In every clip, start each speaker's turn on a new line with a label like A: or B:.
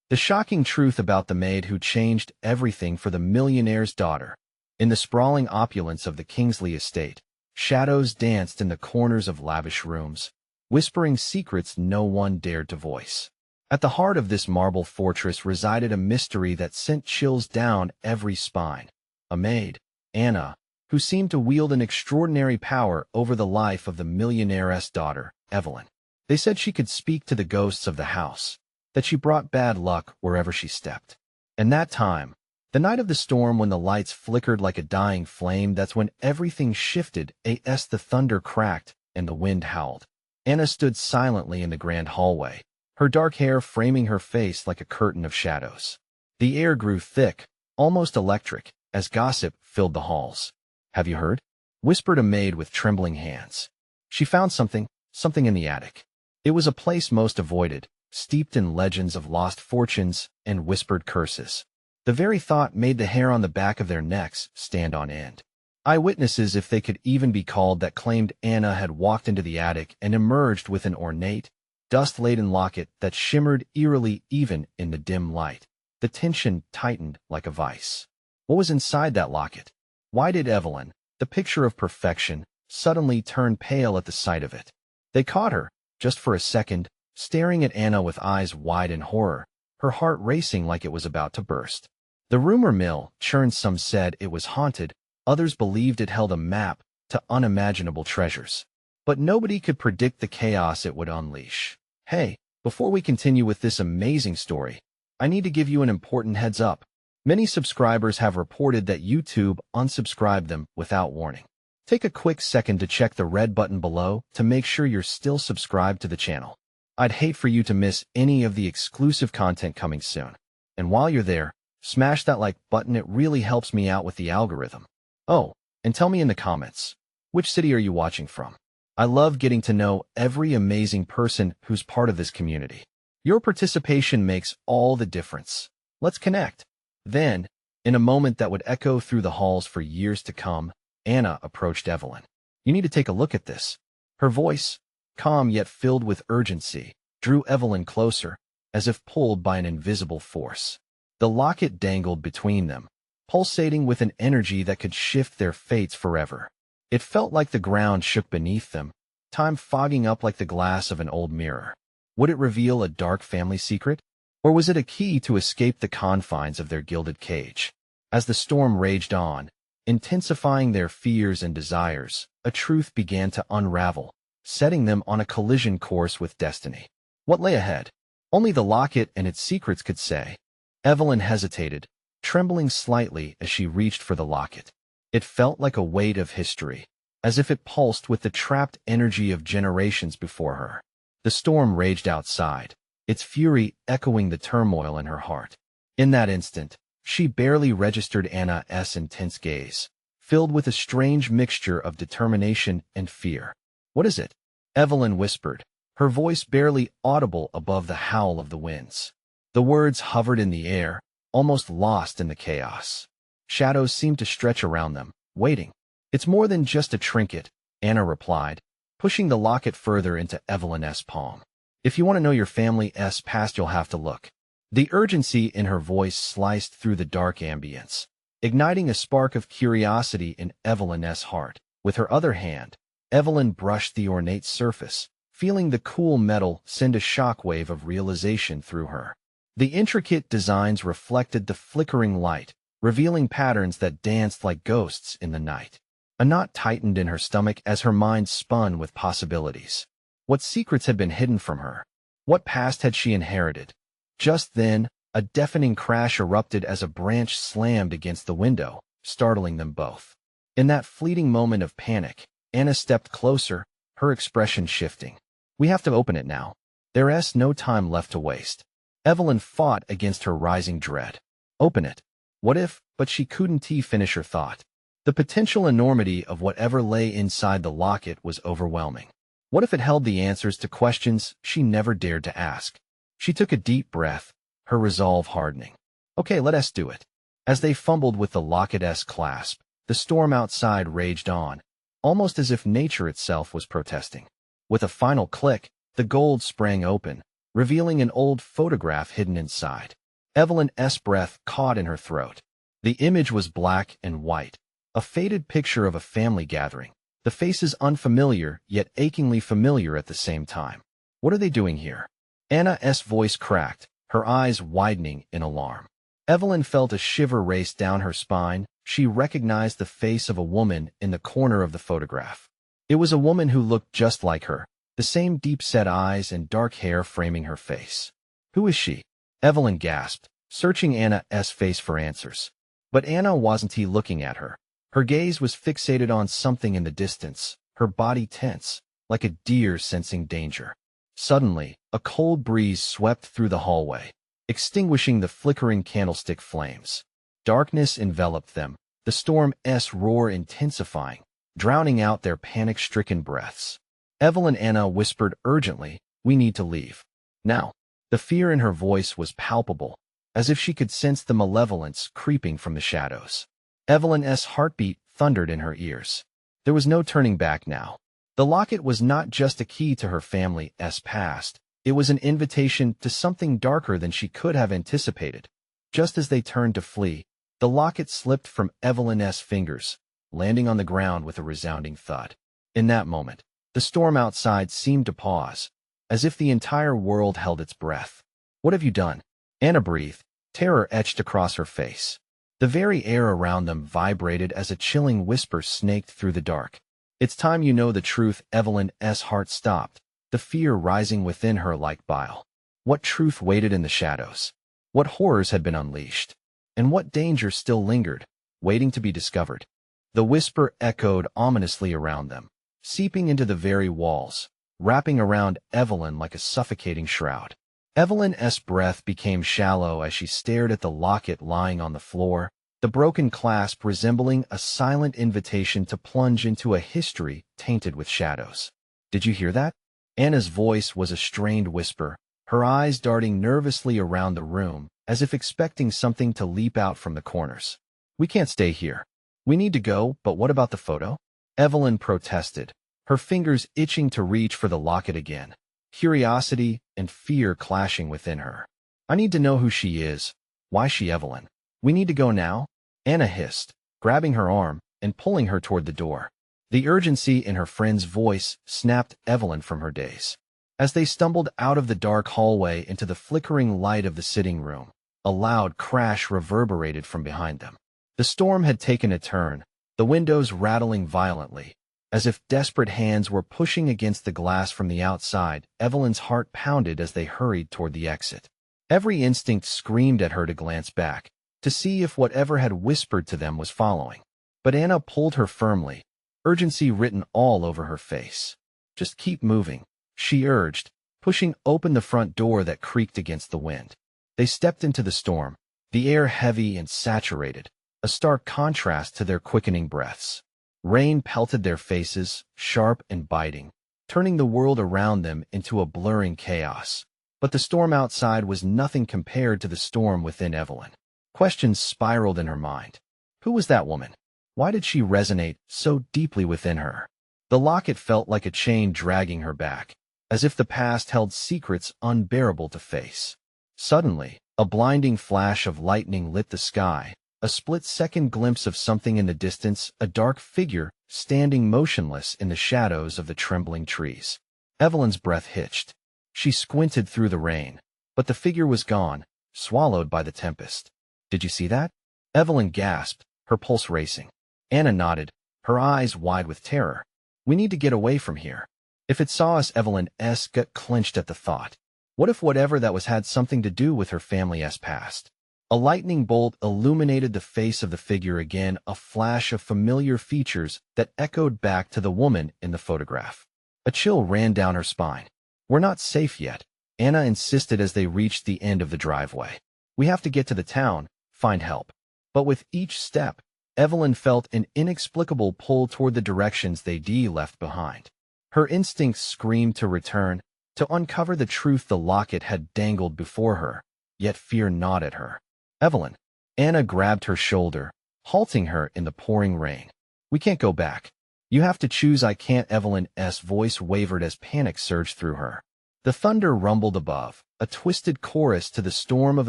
A: The shocking truth about the maid who changed everything for the millionaire's daughter. In the sprawling opulence of the Kingsley estate, shadows danced in the corners of lavish rooms, whispering secrets no one dared to voice. At the heart of this marble fortress resided a mystery that sent chills down every spine. A maid, Anna, who seemed to wield an extraordinary power over the life of the millionaire's daughter, Evelyn. They said she could speak to the ghosts of the house, that she brought bad luck wherever she stepped. And that time, the night of the storm when the lights flickered like a dying flame, that's when everything shifted. As the thunder cracked and the wind howled, Anna stood silently in the grand hallway, her dark hair framing her face like a curtain of shadows. The air grew thick, almost electric, as gossip filled the halls. "Have you heard?" whispered a maid with trembling hands. She found something in the attic. It was a place most avoided, steeped in legends of lost fortunes and whispered curses. The very thought made the hair on the back of their necks stand on end. Eyewitnesses, if they could even be called, that claimed Anna had walked into the attic and emerged with an ornate, dust-laden locket that shimmered eerily even in the dim light. The tension tightened like a vice. What was inside that locket? Why did Evelyn, the picture of perfection, suddenly turn pale at the sight of it? They caught her, just for a second, staring at Anna with eyes wide in horror, her heart racing like it was about to burst. The rumor mill churned. Some said it was haunted, others believed it held a map to unimaginable treasures. But nobody could predict the chaos it would unleash. Hey, before we continue with this amazing story, I need to give you an important heads up. Many subscribers have reported that YouTube unsubscribed them without warning. Take a quick second to check the red button below to make sure you're still subscribed to the channel. I'd hate for you to miss any of the exclusive content coming soon. And while you're there, smash that like button. It really helps me out with the algorithm. Oh, and tell me in the comments, which city are you watching from? I love getting to know every amazing person who's part of this community. Your participation makes all the difference. Let's connect. Then, in a moment that would echo through the halls for years to come, Anna approached Evelyn. "You need to take a look at this." Her voice, calm yet filled with urgency, drew Evelyn closer, as if pulled by an invisible force. The locket dangled between them, pulsating with an energy that could shift their fates forever. It felt like the ground shook beneath them, time fogging up like the glass of an old mirror. Would it reveal a dark family secret? Or was it a key to escape the confines of their gilded cage? As the storm raged on, intensifying their fears and desires, a truth began to unravel, setting them on a collision course with destiny. What lay ahead? Only the locket and its secrets could say. Evelyn hesitated, trembling slightly as she reached for the locket. It felt like a weight of history, as if it pulsed with the trapped energy of generations before her. The storm raged outside, its fury echoing the turmoil in her heart. In that instant, she barely registered Anna's intense gaze, filled with a strange mixture of determination and fear. "What is it?" Evelyn whispered, her voice barely audible above the howl of the winds. The words hovered in the air, almost lost in the chaos. Shadows seemed to stretch around them, waiting. "It's more than just a trinket," Anna replied, pushing the locket further into Evelyn's palm. "If you want to know your family's past, you'll have to look." The urgency in her voice sliced through the dark ambience, igniting a spark of curiosity in Evelyn's heart. With her other hand, Evelyn brushed the ornate surface, feeling the cool metal send a shockwave of realization through her. The intricate designs reflected the flickering light, revealing patterns that danced like ghosts in the night. A knot tightened in her stomach as her mind spun with possibilities. What secrets had been hidden from her? What past had she inherited? Just then, a deafening crash erupted as a branch slammed against the window, startling them both. In that fleeting moment of panic, Anna stepped closer, her expression shifting. "We have to open it now. There's no time left to waste." Evelyn fought against her rising dread. Open it. What if? But she couldn't finish her thought. The potential enormity of whatever lay inside the locket was overwhelming. What if it held the answers to questions she never dared to ask? She took a deep breath, her resolve hardening. "Okay, let us do it." As they fumbled with the locket's clasp, the storm outside raged on, almost as if nature itself was protesting. With a final click, the gold sprang open, revealing an old photograph hidden inside. Evelyn's breath caught in her throat. The image was black and white, a faded picture of a family gathering. The faces unfamiliar, yet achingly familiar at the same time. What are they doing here? Anna's voice cracked, her eyes widening in alarm. Evelyn felt a shiver race down her spine. She recognized the face of a woman in the corner of the photograph. It was a woman who looked just like her, the same deep-set eyes and dark hair framing her face. Who is she? Evelyn gasped, searching Anna's face for answers. But Anna wasn't looking at her. Her gaze was fixated on something in the distance, her body tense, like a deer sensing danger. Suddenly, a cold breeze swept through the hallway, extinguishing the flickering candlestick flames. Darkness enveloped them, the storm's roar intensifying, drowning out their panic-stricken breaths. Evelyn Anna whispered urgently, "We need to leave. Now." The fear in her voice was palpable, as if she could sense the malevolence creeping from the shadows. Evelyn's heartbeat thundered in her ears. There was no turning back now. The locket was not just a key to her family's past, it was an invitation to something darker than she could have anticipated. Just as they turned to flee, the locket slipped from Evelyn's fingers, landing on the ground with a resounding thud. In that moment, the storm outside seemed to pause, as if the entire world held its breath. "What have you done?" Anna breathed, terror etched across her face. The very air around them vibrated as a chilling whisper snaked through the dark. "It's time you know the truth." Evelyn's heart stopped, the fear rising within her like bile. What truth waited in the shadows? What horrors had been unleashed? And what danger still lingered, waiting to be discovered? The whisper echoed ominously around them, seeping into the very walls, wrapping around Evelyn like a suffocating shroud. Evelyn's breath became shallow as she stared at the locket lying on the floor, the broken clasp resembling a silent invitation to plunge into a history tainted with shadows. "Did you hear that?" Anna's voice was a strained whisper, her eyes darting nervously around the room, as if expecting something to leap out from the corners. "We can't stay here. We need to go." "But what about the photo?" Evelyn protested, her fingers itching to reach for the locket again, curiosity and fear clashing within her. "I need to know who she is. Why she Evelyn? We need to go now," Anna hissed, grabbing her arm and pulling her toward the door. The urgency in her friend's voice snapped Evelyn from her daze. As they stumbled out of the dark hallway into the flickering light of the sitting room, a loud crash reverberated from behind them. The storm had taken a turn, the windows rattling violently, as if desperate hands were pushing against the glass from the outside. Evelyn's heart pounded as they hurried toward the exit. Every instinct screamed at her to glance back, to see if whatever had whispered to them was following. But Anna pulled her firmly, urgency written all over her face. "Just keep moving," she urged, pushing open the front door that creaked against the wind. They stepped into the storm, the air heavy and saturated, a stark contrast to their quickening breaths. Rain pelted their faces, sharp and biting, turning the world around them into a blurring chaos. But the storm outside was nothing compared to the storm within Evelyn. Questions spiraled in her mind. Who was that woman? Why did she resonate so deeply within her? The locket felt like a chain dragging her back, as if the past held secrets unbearable to face. Suddenly, a blinding flash of lightning lit the sky, a split-second glimpse of something in the distance, a dark figure standing motionless in the shadows of the trembling trees. Evelyn's breath hitched. She squinted through the rain, but the figure was gone, swallowed by the tempest. "Did you see that?" Evelyn gasped, her pulse racing. Anna nodded, her eyes wide with terror. "We need to get away from here." If it saw us, Evelyn's gut clenched at the thought. What if whatever that was had something to do with her family's past? A lightning bolt illuminated the face of the figure again, a flash of familiar features that echoed back to the woman in the photograph. A chill ran down her spine. "We're not safe yet," Anna insisted as they reached the end of the driveway. "We have to get to the town, find help." But with each step, Evelyn felt an inexplicable pull toward the directions they'd left behind. Her instincts screamed to return, to uncover the truth the locket had dangled before her, yet fear gnawed at her. "Evelyn." Anna grabbed her shoulder, halting her in the pouring rain. "We can't go back. You have to choose." "I can't." Evelyn's voice wavered as panic surged through her. The thunder rumbled above, a twisted chorus to the storm of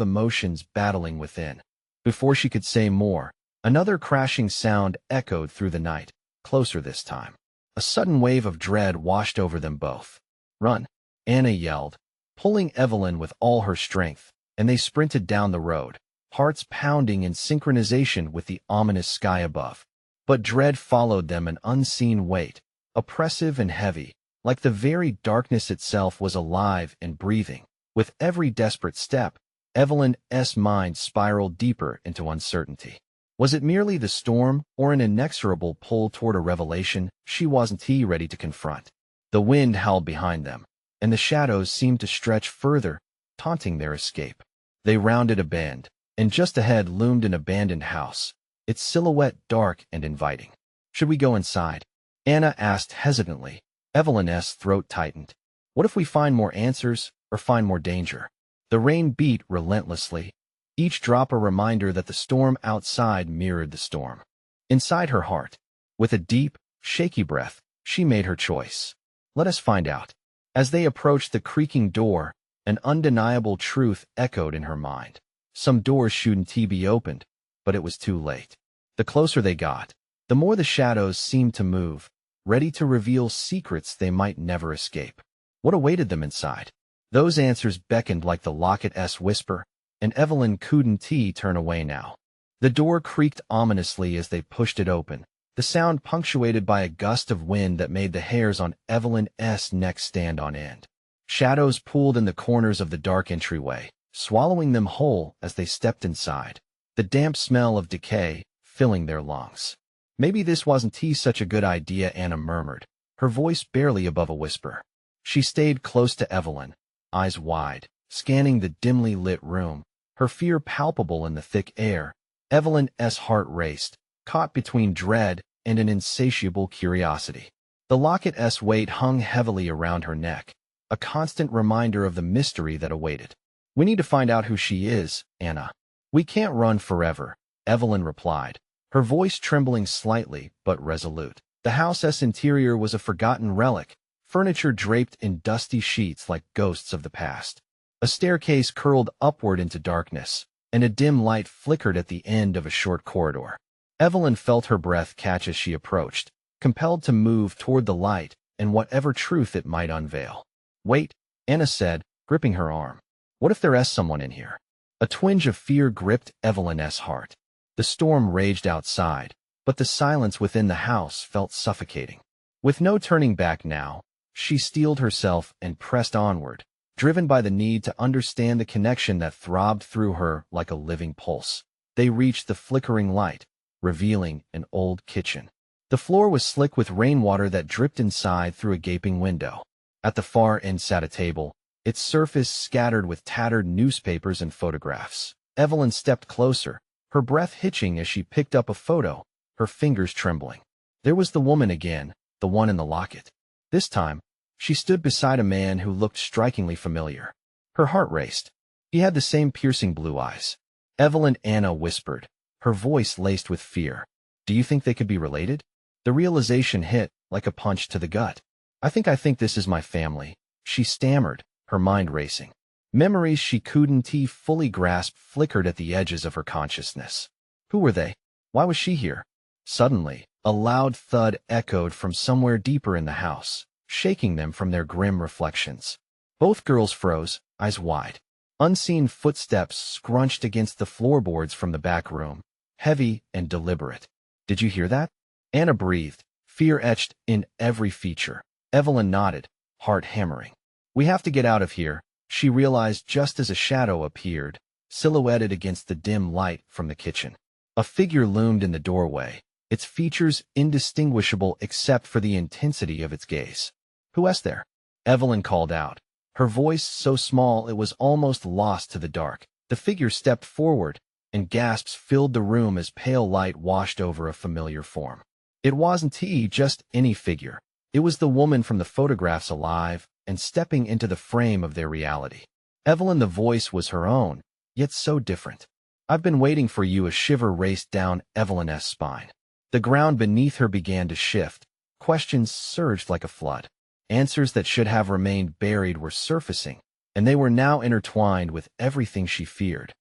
A: emotions battling within. Before she could say more, another crashing sound echoed through the night, closer this time. A sudden wave of dread washed over them both. "Run!" Anna yelled, pulling Evelyn with all her strength, and they sprinted down the road, hearts pounding in synchronization with the ominous sky above. But dread followed them, an unseen weight, oppressive and heavy, like the very darkness itself was alive and breathing. With every desperate step, Evelyn's mind spiraled deeper into uncertainty. Was it merely the storm or an inexorable pull toward a revelation she wasn't ready to confront? The wind howled behind them, and the shadows seemed to stretch further, taunting their escape. They rounded a bend, and just ahead loomed an abandoned house, its silhouette dark and inviting. "Should we go inside?" Anna asked hesitantly. Evelyn's throat tightened. "What if we find more answers or find more danger?" The rain beat relentlessly, each drop a reminder that the storm outside mirrored the storm. Inside her heart, with a deep, shaky breath, she made her choice. "Let us find out." As they approached the creaking door, an undeniable truth echoed in her mind. Some doors shouldn't be opened, but it was too late. The closer they got, the more the shadows seemed to move, ready to reveal secrets they might never escape. What awaited them inside? Those answers beckoned like the locket's whisper, and Evelyn couldn't turn away now. The door creaked ominously as they pushed it open, the sound punctuated by a gust of wind that made the hairs on Evelyn's neck stand on end. Shadows pooled in the corners of the dark entryway, swallowing them whole as they stepped inside, the damp smell of decay filling their lungs. "Maybe this wasn't such a good idea," Anna murmured, her voice barely above a whisper. She stayed close to Evelyn, eyes wide, scanning the dimly lit room, her fear palpable in the thick air. Evelyn's heart raced, caught between dread and an insatiable curiosity. The locket's weight hung heavily around her neck, a constant reminder of the mystery that awaited. "We need to find out who she is, Anna." "We can't run forever," Evelyn replied, her voice trembling slightly but resolute. The house's interior was a forgotten relic, furniture draped in dusty sheets like ghosts of the past. A staircase curled upward into darkness, and a dim light flickered at the end of a short corridor. Evelyn felt her breath catch as she approached, compelled to move toward the light and whatever truth it might unveil. "Wait," Anna said, gripping her arm. "What if there's someone in here?" A twinge of fear gripped Evelyn's heart. The storm raged outside, but the silence within the house felt suffocating. With no turning back now, she steeled herself and pressed onward, driven by the need to understand the connection that throbbed through her like a living pulse. They reached the flickering light, revealing an old kitchen. The floor was slick with rainwater that dripped inside through a gaping window. At the far end sat a table, its surface scattered with tattered newspapers and photographs. Evelyn stepped closer, her breath hitching as she picked up a photo, her fingers trembling. There was the woman again, the one in the locket. This time, she stood beside a man who looked strikingly familiar. Her heart raced. He had the same piercing blue eyes. Anna whispered, her voice laced with fear. "Do you think they could be related?" The realization hit like a punch to the gut. I think this is my family," she stammered, her mind racing. Memories she couldn't fully grasp flickered at the edges of her consciousness. Who were they? Why was she here? Suddenly, a loud thud echoed from somewhere deeper in the house, shaking them from their grim reflections. Both girls froze, eyes wide. Unseen footsteps scrunched against the floorboards from the back room, heavy and deliberate. "Did you hear that?" Anna breathed, fear etched in every feature. Evelyn nodded, heart hammering. "We have to get out of here," she realized just as a shadow appeared, silhouetted against the dim light from the kitchen. A figure loomed in the doorway, its features indistinguishable except for the intensity of its gaze. "Who's there?" Evelyn called out, her voice so small it was almost lost to the dark. The figure stepped forward, and gasps filled the room as pale light washed over a familiar form. It wasn't just any figure. It was the woman from the photographs, alive and stepping into the frame of their reality. Evelyn, the voice was her own, yet so different. "I've been waiting for you." A shiver raced down Evelyn's spine. The ground beneath her began to shift. Questions surged like a flood. Answers that should have remained buried were surfacing, and they were now intertwined with everything she feared.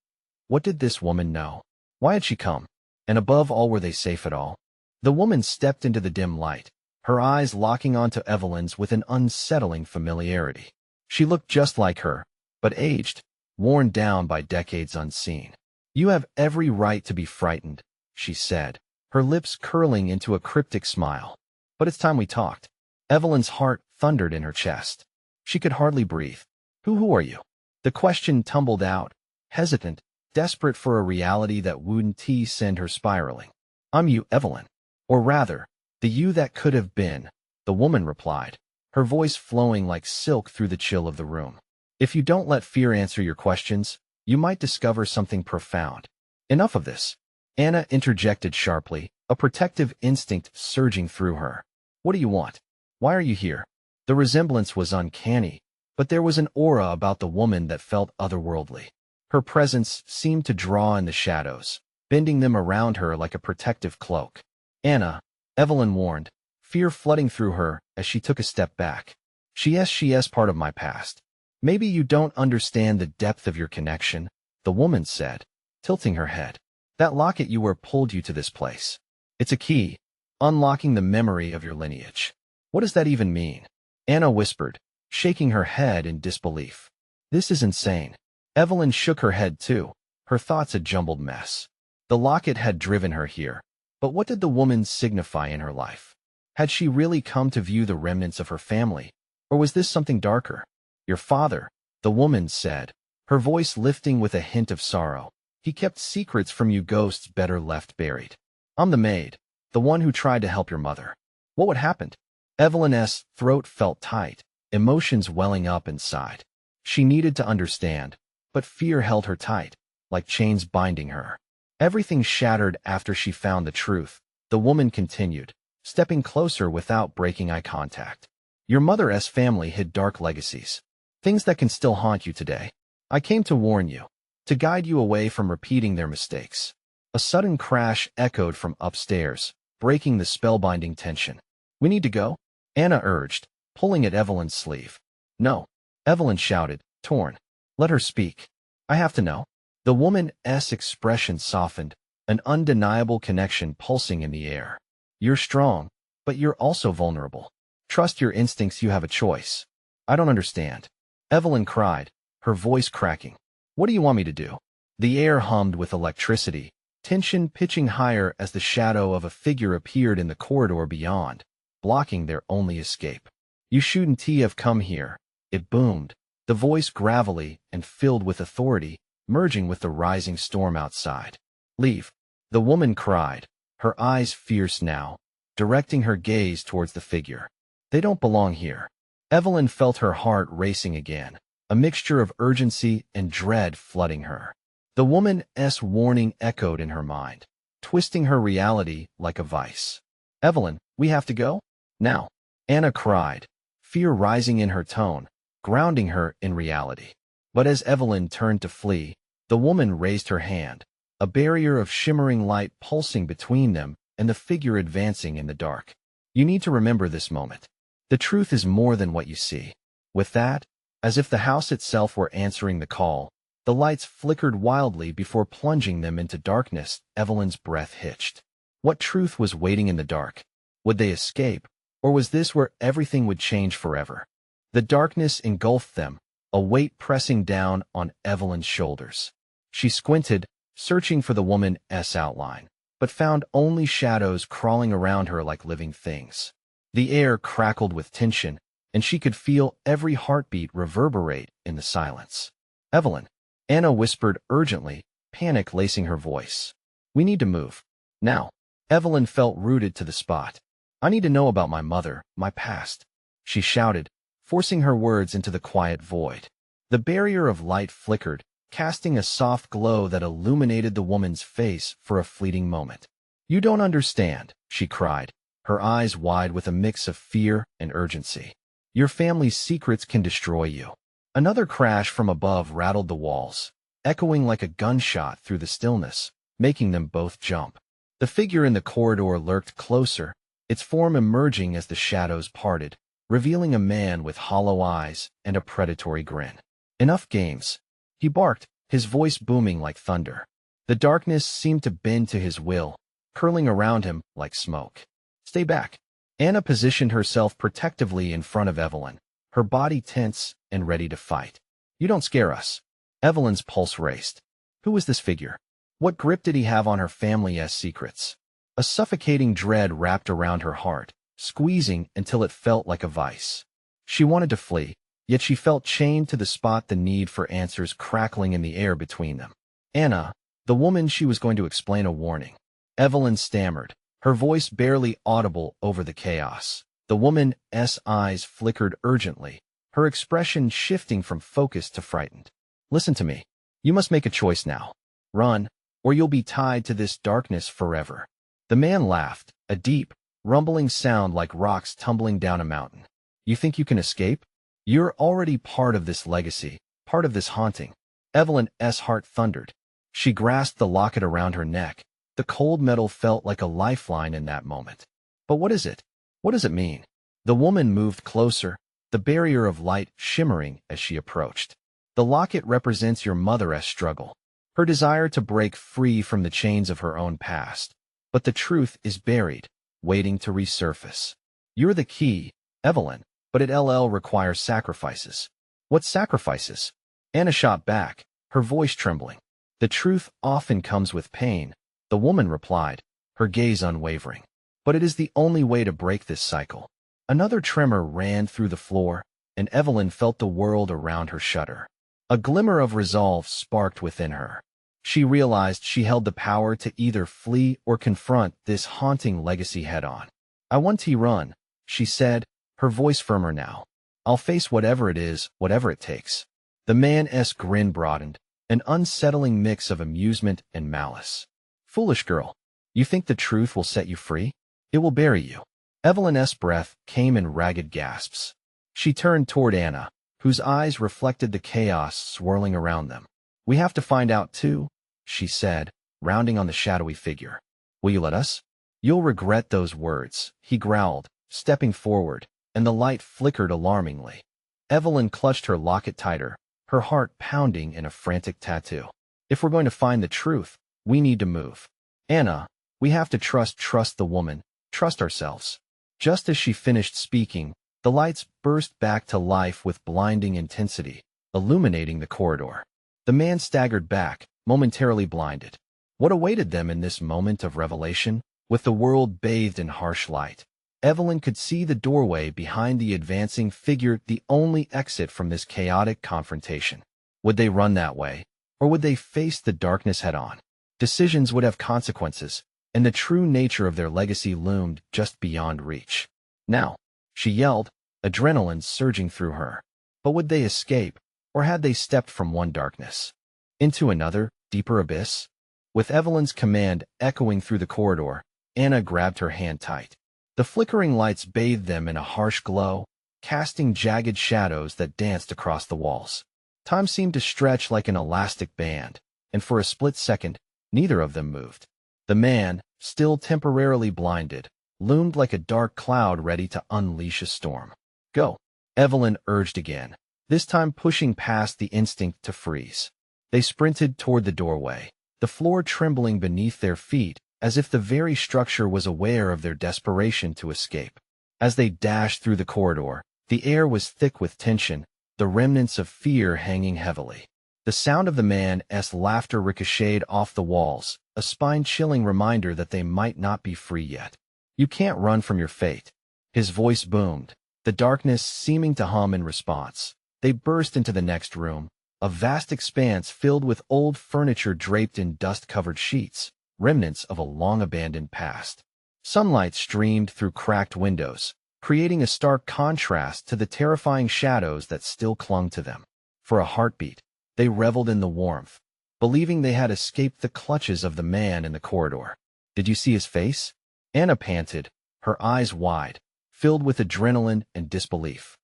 A: What did this woman know? Why had she come? And above all, were they safe at all? The woman stepped into the dim light, her eyes locking onto Evelyn's with an unsettling familiarity. She looked just like her, but aged, worn down by decades unseen. "You have every right to be frightened," she said, her lips curling into a cryptic smile. "But it's time we talked." Evelyn's heart thundered in her chest. She could hardly breathe. Who are you?" The question tumbled out, hesitant, desperate for a reality that wouldn't send her spiraling. "I'm you, Evelyn. Or rather, the you that could have been," the woman replied, her voice flowing like silk through the chill of the room. "If you don't let fear answer your questions, you might discover something profound." "Enough of this," Anna interjected sharply, a protective instinct surging through her. "What do you want? Why are you here?" The resemblance was uncanny, but there was an aura about the woman that felt otherworldly. Her presence seemed to draw in the shadows, bending them around her like a protective cloak. "Anna," Evelyn warned, fear flooding through her as she took a step back. She's part of my past. Maybe you don't understand the depth of your connection," the woman said, tilting her head. "That locket you wear pulled you to this place. It's a key, unlocking the memory of your lineage." "What does that even mean?" Anna whispered, shaking her head in disbelief. "This is insane." Evelyn shook her head too, her thoughts a jumbled mess. The locket had driven her here, but what did the woman signify in her life? Had she really come to view the remnants of her family, or was this something darker? "Your father," the woman said, her voice lifting with a hint of sorrow. "He kept secrets from you, ghosts better left buried. I'm the maid, the one who tried to help your mother." "What happened?" Evelyn's throat felt tight, emotions welling up inside. She needed to understand, but fear held her tight, like chains binding her. "Everything shattered after she found the truth," the woman continued, stepping closer without breaking eye contact. "Your mother's family hid dark legacies, things that can still haunt you today. I came to warn you, to guide you away from repeating their mistakes." A sudden crash echoed from upstairs, breaking the spellbinding tension. "We need to go," Anna urged, pulling at Evelyn's sleeve. "No," Evelyn shouted, torn. "Let her speak. I have to know." The woman's expression softened, an undeniable connection pulsing in the air. "You're strong, but you're also vulnerable. Trust your instincts, you have a choice." "I don't understand," Evelyn cried, her voice cracking. "What do you want me to do?" The air hummed with electricity, tension pitching higher as the shadow of a figure appeared in the corridor beyond, blocking their only escape. "You shouldn't have come here," it boomed, the voice gravelly and filled with authority, merging with the rising storm outside. "Leave," the woman cried, her eyes fierce now, directing her gaze towards the figure. "They don't belong here." Evelyn felt her heart racing again, a mixture of urgency and dread flooding her. The woman's warning echoed in her mind, twisting her reality like a vice. "Evelyn, we have to go? Now," Anna cried, fear rising in her tone, grounding her in reality. But as Evelyn turned to flee, the woman raised her hand, a barrier of shimmering light pulsing between them and the figure advancing in the dark. "You need to remember this moment. The truth is more than what you see." With that, as if the house itself were answering the call, the lights flickered wildly before plunging them into darkness. Evelyn's breath hitched. What truth was waiting in the dark? Would they escape, or was this where everything would change forever? The darkness engulfed them, a weight pressing down on Evelyn's shoulders. She squinted, searching for the woman's outline, but found only shadows crawling around her like living things. The air crackled with tension, and she could feel every heartbeat reverberate in the silence. "Evelyn," Anna whispered urgently, panic lacing her voice. "We need to move. Now." Evelyn felt rooted to the spot. "I need to know about my mother, my past," she shouted, forcing her words into the quiet void. The barrier of light flickered, casting a soft glow that illuminated the woman's face for a fleeting moment. "You don't understand," she cried, her eyes wide with a mix of fear and urgency. "Your family's secrets can destroy you." Another crash from above rattled the walls, echoing like a gunshot through the stillness, making them both jump. The figure in the corridor lurked closer, its form emerging as the shadows parted, revealing a man with hollow eyes and a predatory grin. Enough games. He barked, his voice booming like thunder. The darkness seemed to bend to his will, curling around him like smoke. Stay back. Anna positioned herself protectively in front of Evelyn, her body tense and ready to fight. You don't scare us. Evelyn's pulse raced. Who was this figure? What grip did he have on her family's secrets? A suffocating dread wrapped around her heart, squeezing until it felt like a vice. She wanted to flee, yet she felt chained to the spot, the need for answers crackling in the air between them. Anna, the woman she was going to explain a warning. Evelyn stammered, her voice barely audible over the chaos. The woman's eyes flickered urgently, her expression shifting from focused to frightened. Listen to me. You must make a choice now. Run, or you'll be tied to this darkness forever. The man laughed, a deep, rumbling sound like rocks tumbling down a mountain. You think you can escape? You're already part of this legacy, part of this haunting. Evelyn's heart thundered. She grasped the locket around her neck. The cold metal felt like a lifeline in that moment. But what is it? What does it mean? The woman moved closer, the barrier of light shimmering as she approached. The locket represents your mother's struggle, her desire to break free from the chains of her own past. But the truth is buried, waiting to resurface. You're the key, Evelyn, but it requires sacrifices. What sacrifices? Anna shot back, her voice trembling. The truth often comes with pain, the woman replied, her gaze unwavering. But it is the only way to break this cycle. Another tremor ran through the floor, and Evelyn felt the world around her shudder. A glimmer of resolve sparked within her. She realized she held the power to either flee or confront this haunting legacy head-on. I want to run, she said, her voice firmer now. I'll face whatever it is, whatever it takes. The man's grin broadened, an unsettling mix of amusement and malice. Foolish girl, you think the truth will set you free? It will bury you. Evelyn's breath came in ragged gasps. She turned toward Anna, whose eyes reflected the chaos swirling around them. We have to find out too, she said, rounding on the shadowy figure. Will you let us? You'll regret those words, he growled, stepping forward, and the light flickered alarmingly. Evelyn clutched her locket tighter, her heart pounding in a frantic tattoo. If we're going to find the truth, we need to move. Anna, we have to trust the woman, trust ourselves. Just as she finished speaking, the lights burst back to life with blinding intensity, illuminating the corridor. The man staggered back, momentarily blinded. What awaited them in this moment of revelation? With the world bathed in harsh light, Evelyn could see the doorway behind the advancing figure, the only exit from this chaotic confrontation. Would they run that way, or would they face the darkness head-on? Decisions would have consequences, and the true nature of their legacy loomed just beyond reach. Now, she yelled, adrenaline surging through her. But would they escape, or had they stepped from one darkness into another, deeper abyss? With Evelyn's command echoing through the corridor, Anna grabbed her hand tight. The flickering lights bathed them in a harsh glow, casting jagged shadows that danced across the walls. Time seemed to stretch like an elastic band, and for a split second, neither of them moved. The man, still temporarily blinded, loomed like a dark cloud ready to unleash a storm. Go, Evelyn urged again, this time pushing past the instinct to freeze. They sprinted toward the doorway, the floor trembling beneath their feet, as if the very structure was aware of their desperation to escape. As they dashed through the corridor, the air was thick with tension, the remnants of fear hanging heavily. The sound of the man's laughter ricocheted off the walls, a spine-chilling reminder that they might not be free yet. You can't run from your fate. His voice boomed, the darkness seeming to hum in response. They burst into the next room, a vast expanse filled with old furniture draped in dust-covered sheets, remnants of a long-abandoned past. Sunlight streamed through cracked windows, creating a stark contrast to the terrifying shadows that still clung to them. For a heartbeat, they reveled in the warmth, believing they had escaped the clutches of the man in the corridor. Did you see his face? Anna panted, her eyes wide, filled with adrenaline and disbelief.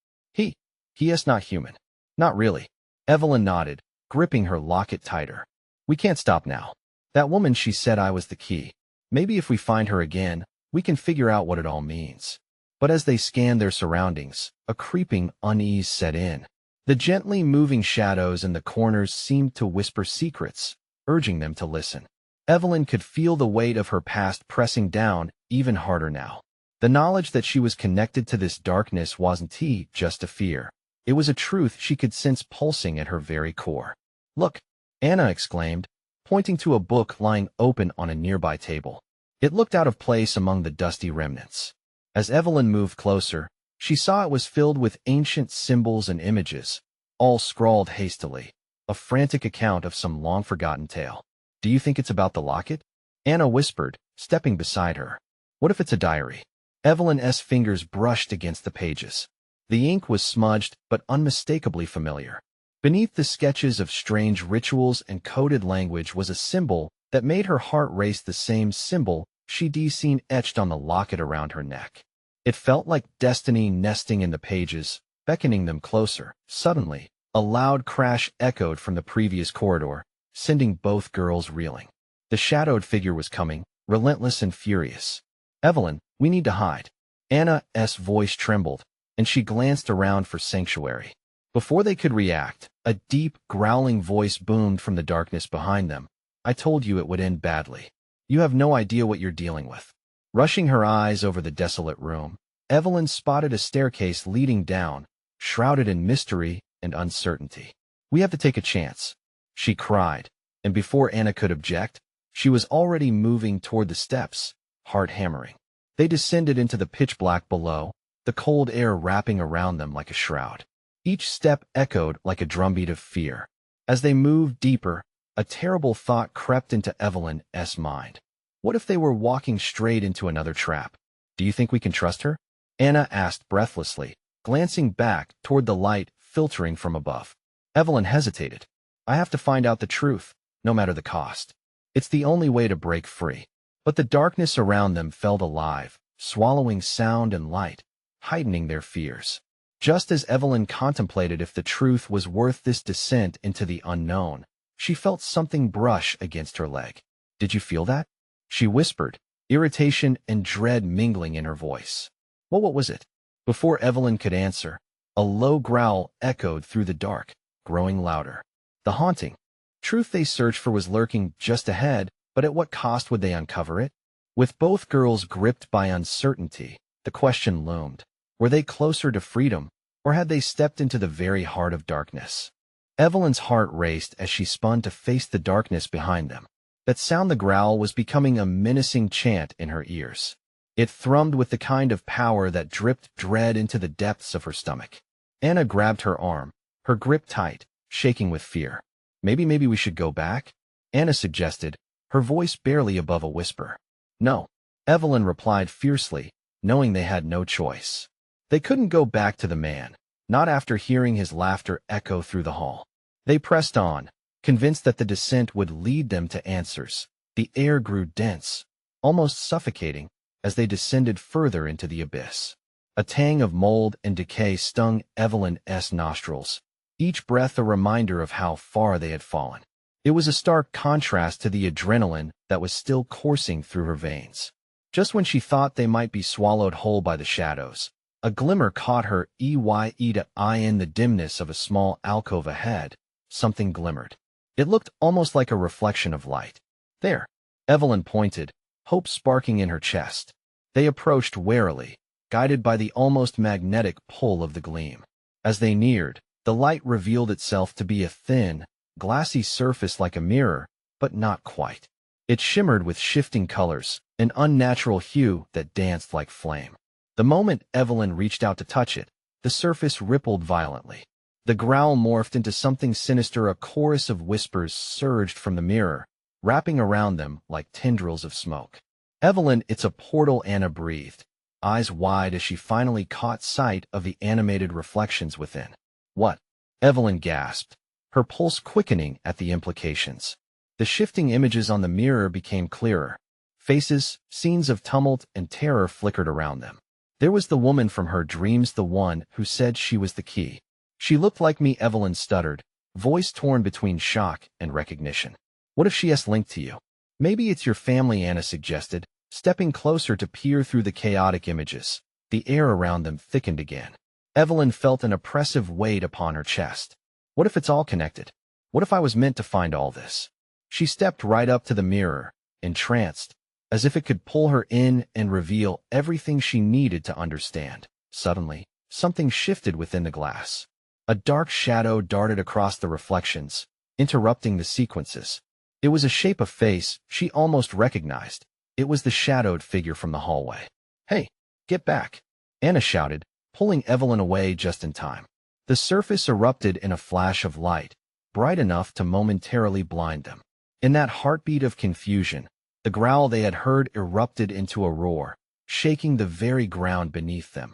A: He is not human. Not really. Evelyn nodded, gripping her locket tighter. We can't stop now. That woman, she said I was the key. Maybe if we find her again, we can figure out what it all means. But as they scanned their surroundings, a creeping unease set in. The gently moving shadows in the corners seemed to whisper secrets, urging them to listen. Evelyn could feel the weight of her past pressing down even harder now. The knowledge that she was connected to this darkness wasn't just a fear. It was a truth she could sense pulsing at her very core. "Look," Anna exclaimed, pointing to a book lying open on a nearby table. It looked out of place among the dusty remnants. As Evelyn moved closer, she saw it was filled with ancient symbols and images, all scrawled hastily, a frantic account of some long-forgotten tale. "Do you think it's about the locket?" Anna whispered, stepping beside her. "What if it's a diary?" Evelyn's fingers brushed against the pages. The ink was smudged but unmistakably familiar. Beneath the sketches of strange rituals and coded language was a symbol that made her heart race, the same symbol she'd seen etched on the locket around her neck. It felt like destiny nesting in the pages, beckoning them closer. Suddenly, a loud crash echoed from the previous corridor, sending both girls reeling. The shadowed figure was coming, relentless and furious. "Evelyn, we need to hide." Anna's voice trembled, and she glanced around for sanctuary. Before they could react, a deep, growling voice boomed from the darkness behind them. "I told you it would end badly. You have no idea what you're dealing with." Rushing her eyes over the desolate room, Evelyn spotted a staircase leading down, shrouded in mystery and uncertainty. "We have to take a chance," she cried, and before Anna could object, she was already moving toward the steps, heart hammering. They descended into the pitch black below, the cold air wrapping around them like a shroud. Each step echoed like a drumbeat of fear. As they moved deeper, a terrible thought crept into Evelyn's mind. What if they were walking straight into another trap? "Do you think we can trust her?" Anna asked breathlessly, glancing back toward the light filtering from above. Evelyn hesitated. "I have to find out the truth, no matter the cost. It's the only way to break free." But the darkness around them felt alive, swallowing sound and light, heightening their fears. Just as Evelyn contemplated if the truth was worth this descent into the unknown, she felt something brush against her leg. "Did you feel that?" she whispered, irritation and dread mingling in her voice. "Well, what was it?" Before Evelyn could answer, a low growl echoed through the dark, growing louder. The haunting truth they searched for was lurking just ahead, but at what cost would they uncover it? With both girls gripped by uncertainty, the question loomed. Were they closer to freedom, or had they stepped into the very heart of darkness? Evelyn's heart raced as she spun to face the darkness behind them. That sound, the growl, was becoming a menacing chant in her ears. It thrummed with the kind of power that dripped dread into the depths of her stomach. Anna grabbed her arm, her grip tight, shaking with fear. Maybe we should go back?" Anna suggested, her voice barely above a whisper. "No," Evelyn replied fiercely, knowing they had no choice. They couldn't go back to the man, not after hearing his laughter echo through the hall. They pressed on, convinced that the descent would lead them to answers. The air grew dense, almost suffocating, as they descended further into the abyss. A tang of mold and decay stung Evelyn's nostrils, each breath a reminder of how far they had fallen. It was a stark contrast to the adrenaline that was still coursing through her veins. Just when she thought they might be swallowed whole by the shadows, a glimmer caught her eye in the dimness of a small alcove ahead. Something glimmered. It looked almost like a reflection of light. "There," Evelyn pointed, hope sparking in her chest. They approached warily, guided by the almost magnetic pull of the gleam. As they neared, the light revealed itself to be a thin, glassy surface like a mirror, but not quite. It shimmered with shifting colors, an unnatural hue that danced like flame. The moment Evelyn reached out to touch it, the surface rippled violently. The growl morphed into something sinister. A chorus of whispers surged from the mirror, wrapping around them like tendrils of smoke. "Evelyn, it's a portal," Anna breathed, eyes wide as she finally caught sight of the animated reflections within. "What?" Evelyn gasped, her pulse quickening at the implications. The shifting images on the mirror became clearer. Faces, scenes of tumult and terror flickered around them. There was the woman from her dreams, the one who said she was the key. "She looked like me," Evelyn stuttered, voice torn between shock and recognition. "What if she's linked to you?" "Maybe it's your family," Anna suggested, stepping closer to peer through the chaotic images. The air around them thickened again. Evelyn felt an oppressive weight upon her chest. What if it's all connected? What if I was meant to find all this? She stepped right up to the mirror, entranced, as if it could pull her in and reveal everything she needed to understand. Suddenly, something shifted within the glass. A dark shadow darted across the reflections, interrupting the sequences. It was a shape of face she almost recognized. It was the shadowed figure from the hallway. "Hey, get back!" Anna shouted, pulling Evelyn away just in time. The surface erupted in a flash of light, bright enough to momentarily blind them. In that heartbeat of confusion, the growl they had heard erupted into a roar, shaking the very ground beneath them.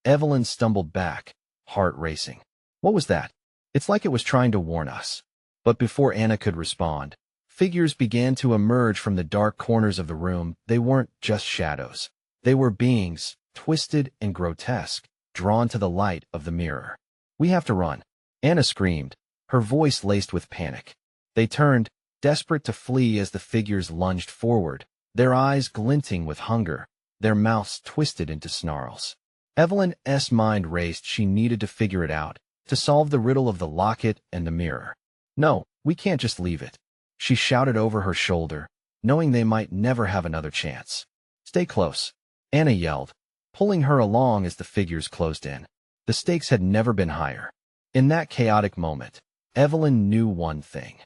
A: Evelyn stumbled back, heart racing. What was that? It's like it was trying to warn us. But before Anna could respond, figures began to emerge from the dark corners of the room. They weren't just shadows. They were beings, twisted and grotesque, drawn to the light of the mirror. "We have to run," Anna screamed, her voice laced with panic. They turned, desperate to flee as the figures lunged forward, their eyes glinting with hunger, their mouths twisted into snarls. Evelyn's mind raced. She needed to figure it out, to solve the riddle of the locket and the mirror. "No, we can't just leave it," she shouted over her shoulder, knowing they might never have another chance. "Stay close," Anna yelled, pulling her along as the figures closed in. The stakes had never been higher. In that chaotic moment, Evelyn knew one thing.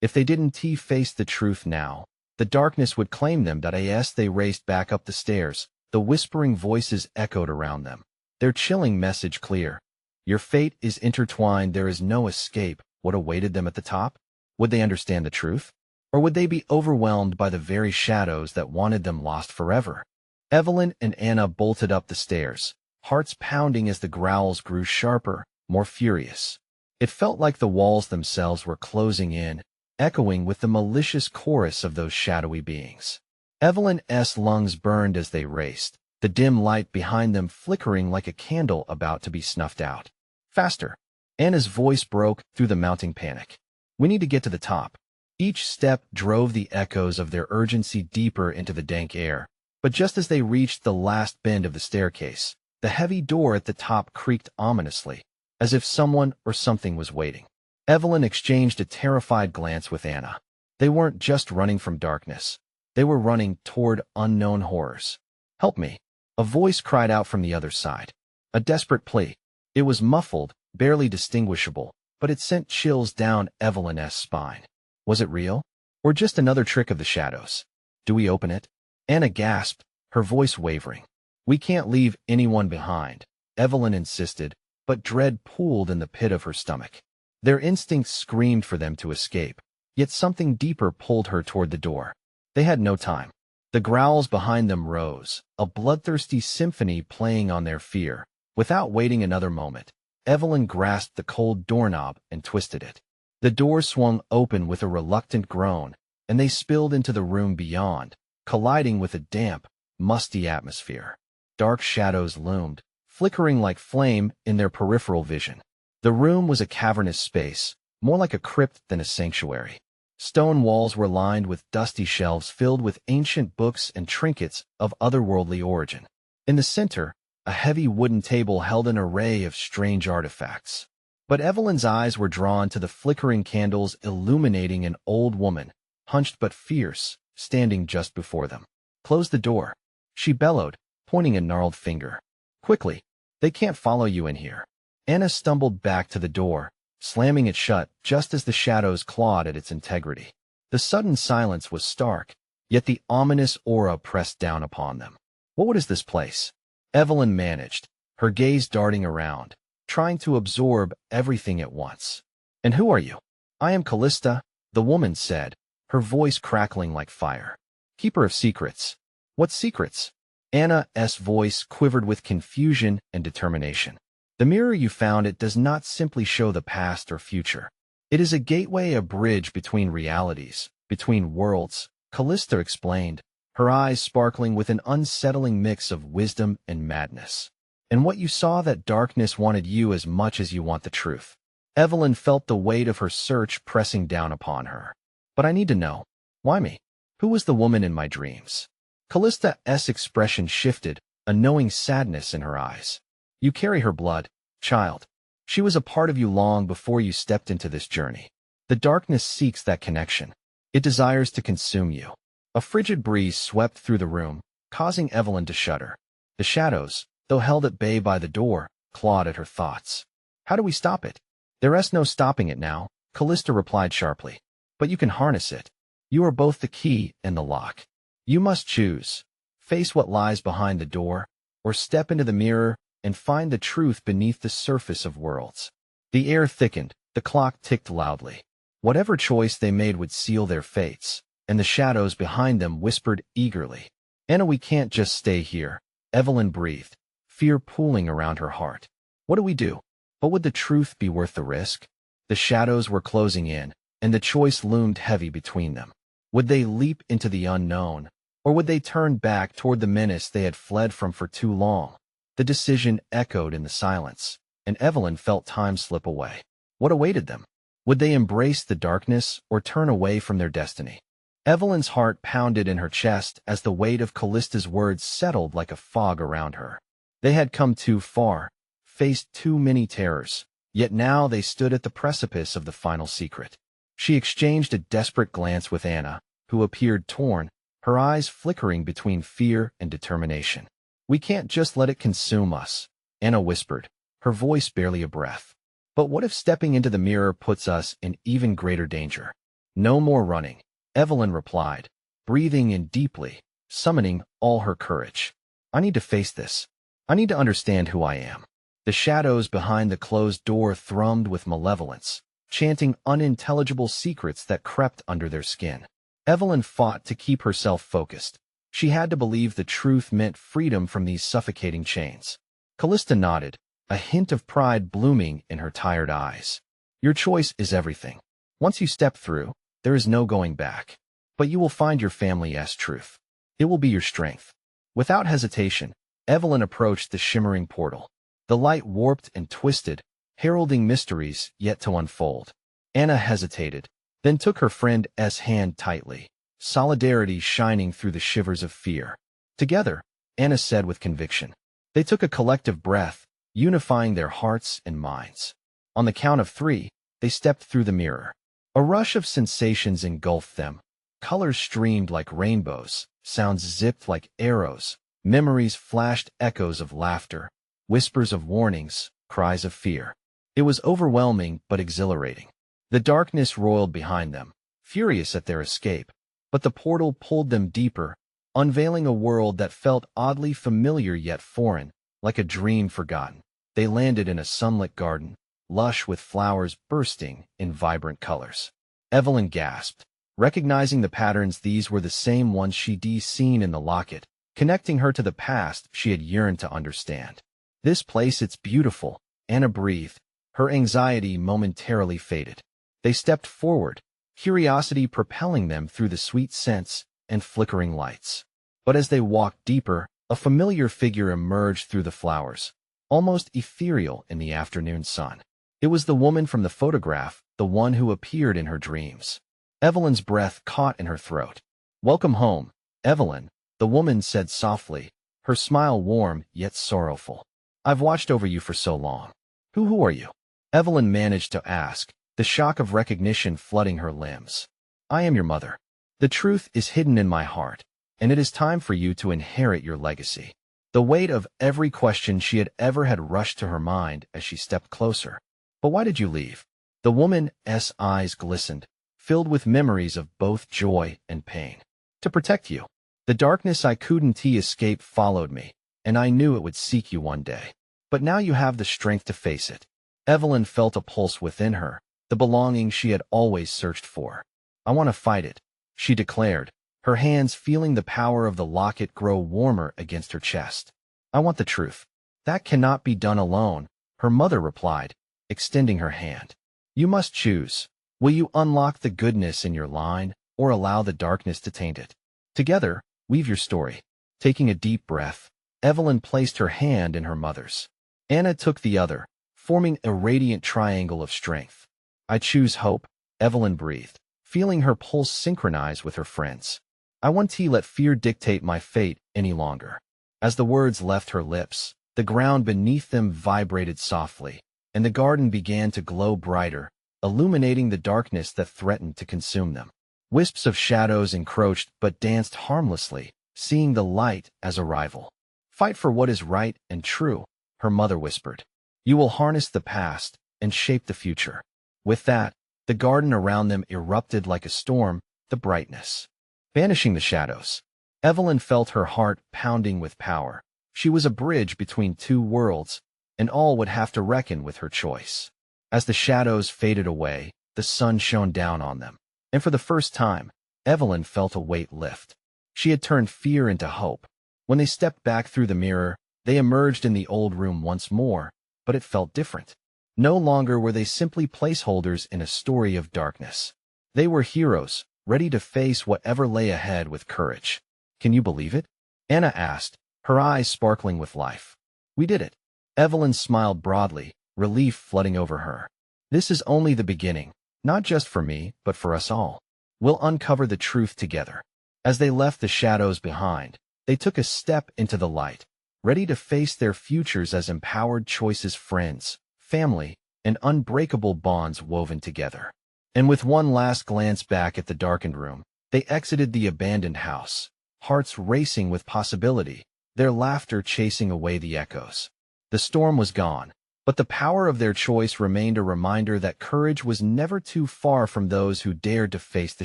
A: If they didn't face the truth now, the darkness would claim them. As they raced back up the stairs, the whispering voices echoed around them, their chilling message clear. Your fate is intertwined. There is no escape. What awaited them at the top? Would they understand the truth? Or would they be overwhelmed by the very shadows that wanted them lost forever? Evelyn and Anna bolted up the stairs, hearts pounding as the growls grew sharper, more furious. It felt like the walls themselves were closing in, echoing with the malicious chorus of those shadowy beings. Evelyn's lungs burned as they raced, the dim light behind them flickering like a candle about to be snuffed out. "Faster!" Anna's voice broke through the mounting panic. "We need to get to the top." Each step drove the echoes of their urgency deeper into the dank air. But just as they reached the last bend of the staircase, the heavy door at the top creaked ominously, as if someone or something was waiting. Evelyn exchanged a terrified glance with Anna. They weren't just running from darkness. They were running toward unknown horrors. "Help me!" A voice cried out from the other side. A desperate plea. It was muffled, barely distinguishable, but it sent chills down Evelyn's spine. Was it real? Or just another trick of the shadows? "Do we open it?" Anna gasped, her voice wavering. "We can't leave anyone behind," Evelyn insisted, but dread pooled in the pit of her stomach. Their instincts screamed for them to escape, yet something deeper pulled her toward the door. They had no time. The growls behind them rose, a bloodthirsty symphony playing on their fear. Without waiting another moment, Evelyn grasped the cold doorknob and twisted it. The door swung open with a reluctant groan, and they spilled into the room beyond, colliding with a damp, musty atmosphere. Dark shadows loomed, flickering like flame in their peripheral vision. The room was a cavernous space, more like a crypt than a sanctuary. Stone walls were lined with dusty shelves filled with ancient books and trinkets of otherworldly origin. In the center, a heavy wooden table held an array of strange artifacts. But Evelyn's eyes were drawn to the flickering candles illuminating an old woman, hunched but fierce, standing just before them. "Close the door," she bellowed, pointing a gnarled finger. "Quickly! They can't follow you in here." Anna stumbled back to the door, slamming it shut just as the shadows clawed at its integrity. The sudden silence was stark, yet the ominous aura pressed down upon them. What is this place? Evelyn managed, her gaze darting around, trying to absorb everything at once. "And who are you?" "I am Callista," the woman said, her voice crackling like fire. "Keeper of secrets." "What secrets?" Anna's voice quivered with confusion and determination. "The mirror you found, it does not simply show the past or future. It is a gateway, a bridge between realities, between worlds," Callista explained, her eyes sparkling with an unsettling mix of wisdom and madness. "And what you saw, that darkness wanted you as much as you want the truth." Evelyn felt the weight of her search pressing down upon her. "But I need to know. Why me? Who was the woman in my dreams?" Callista's expression shifted, a knowing sadness in her eyes. "You carry her blood. Child, she was a part of you long before you stepped into this journey. The darkness seeks that connection. It desires to consume you. A frigid breeze swept through the room, causing Evelyn to shudder. The shadows, though held at bay by the door, clawed at her thoughts. How do we stop it? There is no stopping it now, Callista replied sharply. But you can harness it. You are both the key and the lock. You must choose. Face what lies behind the door, or step into the mirror and find the truth beneath the surface of worlds. The air thickened, the clock ticked loudly. Whatever choice they made would seal their fates, and the shadows behind them whispered eagerly. Anna, we can't just stay here, Evelyn breathed, fear pooling around her heart. What do we do? But would the truth be worth the risk? The shadows were closing in, and the choice loomed heavy between them. Would they leap into the unknown, or would they turn back toward the menace they had fled from for too long? The decision echoed in the silence, and Evelyn felt time slip away. What awaited them? Would they embrace the darkness or turn away from their destiny? Evelyn's heart pounded in her chest as the weight of Callista's words settled like a fog around her. They had come too far, faced too many terrors, yet now they stood at the precipice of the final secret. She exchanged a desperate glance with Anna, who appeared torn, her eyes flickering between fear and determination. We can't just let it consume us, Anna whispered, her voice barely a breath. But what if stepping into the mirror puts us in even greater danger? No more running, Evelyn replied, breathing in deeply, summoning all her courage. I need to face this. I need to understand who I am. The shadows behind the closed door thrummed with malevolence, chanting unintelligible secrets that crept under their skin. Evelyn fought to keep herself focused. She had to believe the truth meant freedom from these suffocating chains. Callista nodded, a hint of pride blooming in her tired eyes. Your choice is everything. Once you step through, there is no going back. But you will find your family's truth. It will be your strength. Without hesitation, Evelyn approached the shimmering portal. The light warped and twisted, heralding mysteries yet to unfold. Anna hesitated, then took her friend's hand tightly, solidarity shining through the shivers of fear. Together, Anna said with conviction. They took a collective breath, unifying their hearts and minds. On the count of 3, they stepped through the mirror. A rush of sensations engulfed them. Colors streamed like rainbows, sounds zipped like arrows, memories flashed echoes of laughter, whispers of warnings, cries of fear. It was overwhelming but exhilarating. The darkness roiled behind them, furious at their escape, but the portal pulled them deeper, unveiling a world that felt oddly familiar yet foreign, like a dream forgotten. They landed in a sunlit garden, lush with flowers bursting in vibrant colors. Evelyn gasped, recognizing the patterns. These were the same ones she'd seen in the locket, connecting her to the past she had yearned to understand. This place, it's beautiful, Anna breathed, her anxiety momentarily faded. They stepped forward, curiosity propelling them through the sweet scents and flickering lights. But as they walked deeper, a familiar figure emerged through the flowers, almost ethereal in the afternoon sun. It was the woman from the photograph, the one who appeared in her dreams. Evelyn's breath caught in her throat. Welcome home, Evelyn, the woman said softly, her smile warm yet sorrowful. I've watched over you for so long. Who are you? Evelyn managed to ask, the shock of recognition flooding her limbs. I am your mother. The truth is hidden in my heart, and it is time for you to inherit your legacy. The weight of every question she had ever had rushed to her mind as she stepped closer. But why did you leave? The woman's eyes glistened, filled with memories of both joy and pain. To protect you. The darkness I couldn't escape followed me, and I knew it would seek you one day. But now you have the strength to face it. Evelyn felt a pulse within her, the belonging she had always searched for. I want to fight it, she declared, her hands feeling the power of the locket grow warmer against her chest. I want the truth. That cannot be done alone, her mother replied, extending her hand. You must choose. Will you unlock the goodness in your line, or allow the darkness to taint it? Together, weave your story. Taking a deep breath, Evelyn placed her hand in her mother's. Anna took the other, forming a radiant triangle of strength. I choose hope, Evelyn breathed, feeling her pulse synchronize with her friend's. I won't let fear dictate my fate any longer. As the words left her lips, The ground beneath them vibrated softly, and the garden began to glow brighter, illuminating the darkness that threatened to consume them. Wisps of shadows encroached but danced harmlessly, seeing the light as a rival. "Fight for what is right and true," her mother whispered. "You will harness the past and shape the future." With that, the garden around them erupted like a storm, the brightness banishing the shadows. Evelyn felt her heart pounding with power. She was a bridge between two worlds, and all would have to reckon with her choice. As the shadows faded away, the sun shone down on them, and for the first time, Evelyn felt a weight lift. She had turned fear into hope. When they stepped back through the mirror, they emerged in the old room once more, but it felt different. No longer were they simply placeholders in a story of darkness. They were heroes, ready to face whatever lay ahead with courage. "Can you believe it?" Anna asked, her eyes sparkling with life. "We did it." Evelyn smiled broadly, relief flooding over her. "This is only the beginning, not just for me, but for us all. We'll uncover the truth together." As they left the shadows behind, they took a step into the light, ready to face their futures as empowered choices, friends, family, and unbreakable bonds woven together. And with one last glance back at the darkened room, they exited the abandoned house, hearts racing with possibility, their laughter chasing away the echoes. The storm was gone, but the power of their choice remained, a reminder that courage was never too far from those who dared to face the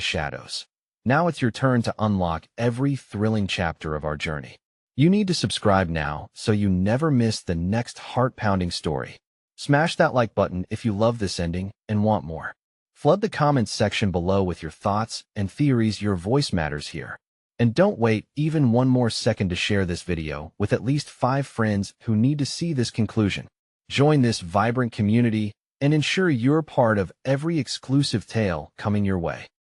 A: shadows. Now it's your turn to unlock every thrilling chapter of our journey. You need to subscribe now so you never miss the next heart-pounding story. Smash that like button if you love this ending and want more. Flood the comments section below with your thoughts and theories. Your voice matters here. And don't wait even one more second to share this video with at least 5 friends who need to see this conclusion. Join this vibrant community and ensure you're part of every exclusive tale coming your way.